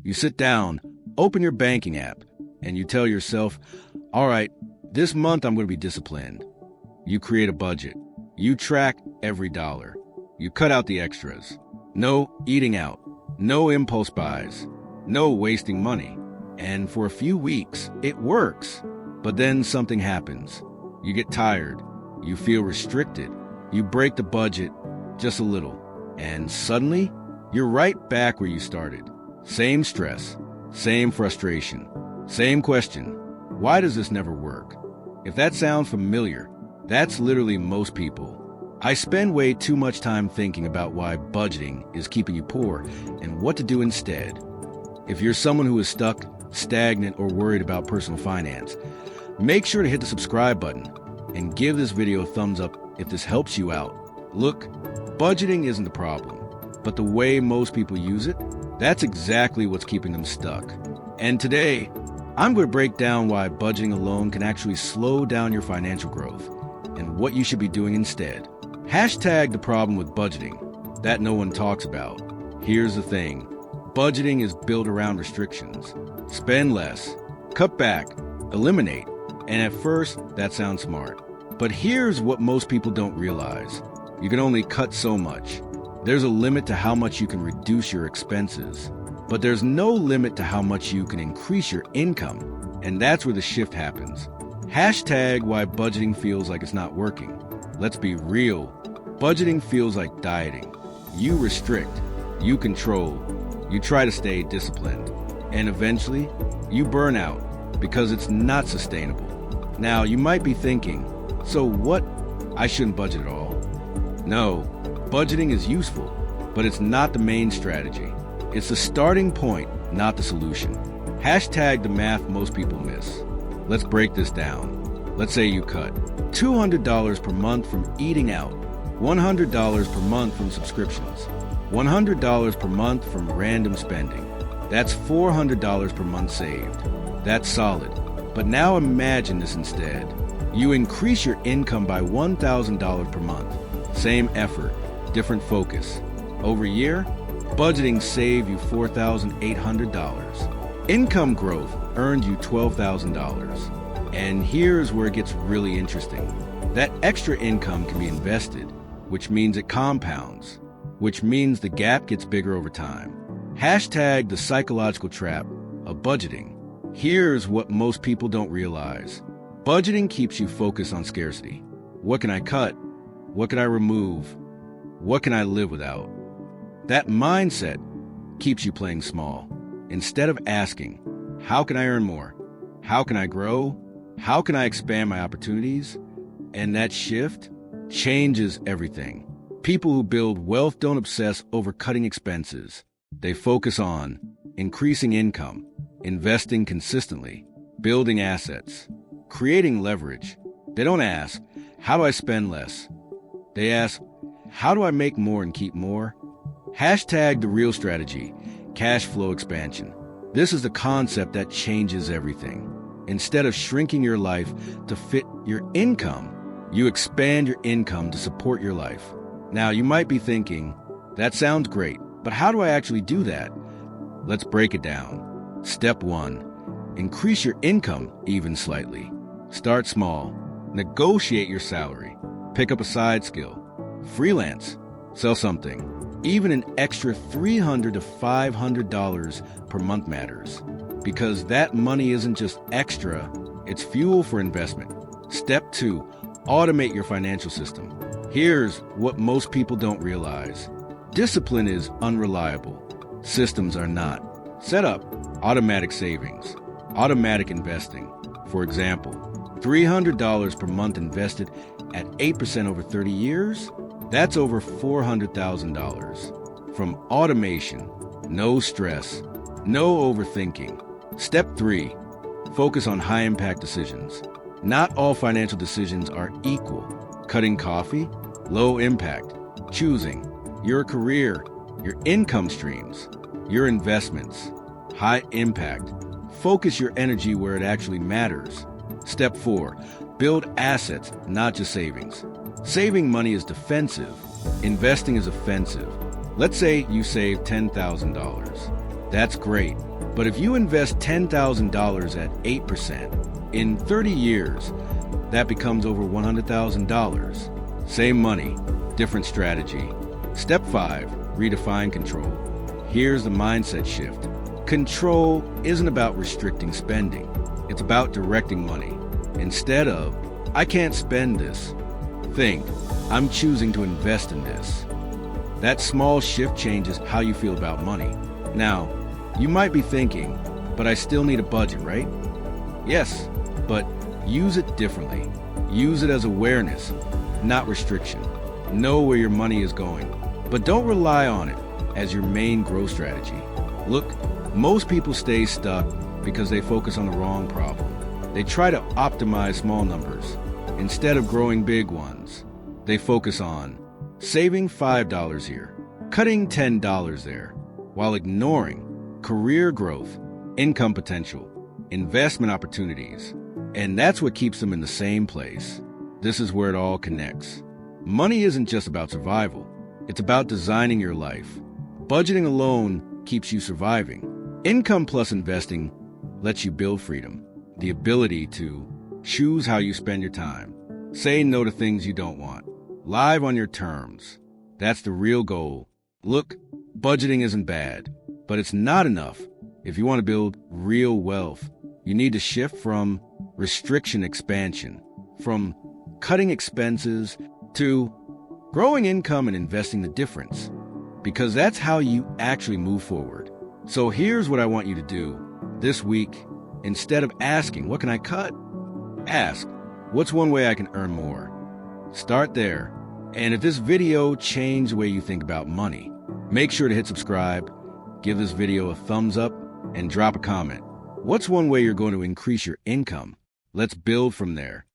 You sit down, open your banking app, and you tell yourself, all right, this month I'm going to be disciplined. You create a budget. You track every dollar. You cut out the extras. No eating out. No impulse buys. No wasting money. And for a few weeks, it works. But then something happens. You get tired. You feel restricted. You break the budget just a little. And suddenly, you're right back where you started. Same stress. Same frustration. Same question. Why does this never work? If that sounds familiar, that's literally most people. I spend way too much time thinking about why budgeting is keeping you poor and what to do instead. If you're someone who is stuck, stagnant, or worried about personal finance, make sure to hit the subscribe button and give this video a thumbs up if this helps you out. Look, budgeting isn't the problem, but the way most people use it, that's exactly what's keeping them stuck. And today, I'm going to break down why budgeting alone can actually slow down your financial growth and what you should be doing instead. Hashtag the problem with budgeting that no one talks about. Here's the thing. Budgeting is built around restrictions. Spend less, cut back, eliminate. And at first, that sounds smart. But here's what most people don't realize. You can only cut so much. There's a limit to how much you can reduce your expenses. But there's no limit to how much you can increase your income. And that's where the shift happens. Hashtag why budgeting feels like it's not working. Let's be real. Budgeting feels like dieting. You restrict, you control, you try to stay disciplined, and eventually you burn out because it's not sustainable. Now, you might be thinking, so what? I shouldn't budget at all. No, budgeting is useful, but it's not the main strategy. It's the starting point, not the solution. Hashtag the math most people miss. Let's break this down. Let's say you cut $200 per month from eating out, $100 per month from subscriptions, $100 per month from random spending. That's $400 per month saved. That's solid. But now imagine this instead. You increase your income by $1,000 per month. Same effort, different focus. Over a year, budgeting saved you $4,800. Income growth earned you $12,000. And here's where it gets really interesting. That extra income can be invested, which means it compounds, which means the gap gets bigger over time. Hashtag the psychological trap of budgeting. Here's what most people don't realize. Budgeting keeps you focused on scarcity. What can I cut? What can I remove? What can I live without? That mindset keeps you playing small. Instead of asking, how can I earn more? How can I grow? How can I expand my opportunities? And that shift changes everything. People who build wealth don't obsess over cutting expenses. They focus on increasing income, investing consistently, building assets, creating leverage. They don't ask, how do I spend less? They ask, how do I make more and keep more? Hashtag the real strategy, cash flow expansion. This is the concept that changes everything. Instead of shrinking your life to fit your income, you expand your income to support your life. Now, you might be thinking, that sounds great, but how do I actually do that? Let's break it down. Step 1, increase your income even slightly. Start small. Negotiate your salary. Pick up a side skill. Freelance. Sell something. Even an extra $300 to $500 per month matters, because that money isn't just extra, it's fuel for investment. Step 2, automate your financial system. Here's what most people don't realize. Discipline is unreliable. Systems are not. Set up automatic savings, automatic investing. For example, $300 per month invested at 8% over 30 years, that's over $400,000. From automation, no stress, no overthinking. Step 3, focus on high-impact decisions. Not all financial decisions are equal. Cutting coffee, low impact. Choosing your career, your income streams, your investments, high impact. Focus your energy where it actually matters. Step 4, build assets, not just savings. Saving money is defensive. Investing is offensive. Let's say you save $10,000. That's great, But if you invest $10,000 at 8%, in 30 years, that becomes over $100,000. Same money, different strategy. Step 5, redefine control. Here's the mindset shift. Control isn't about restricting spending. It's about directing money. Instead of, I can't spend this, think, I'm choosing to invest in this. That small shift changes how you feel about money. Now, you might be thinking, but I still need a budget, right? Yes, but use it differently. Use it as awareness, not restriction. Know where your money is going, but don't rely on it as your main growth strategy. Look, most people stay stuck because they focus on the wrong problem. They try to optimize small numbers instead of growing big ones. They focus on saving $5 here, cutting $10 there, while ignoring career growth, income potential, investment opportunities. And that's what keeps them in the same place. This is where it all connects. Money isn't just about survival. It's about designing your life. Budgeting alone keeps you surviving. Income plus investing lets you build freedom, the ability to choose how you spend your time, say no to things you don't want, live on your terms. That's the real goal. Look, budgeting isn't bad, but it's not enough. If you want to build real wealth, you need to shift from restriction expansion, from cutting expenses to growing income and investing the difference, because that's how you actually move forward. So here's what I want you to do this week. Instead of asking, what can I cut? Ask, what's one way I can earn more? Start there. And if this video changed the way you think about money, make sure to hit subscribe, give this video a thumbs up, and drop a comment. What's one way you're going to increase your income? Let's build from there.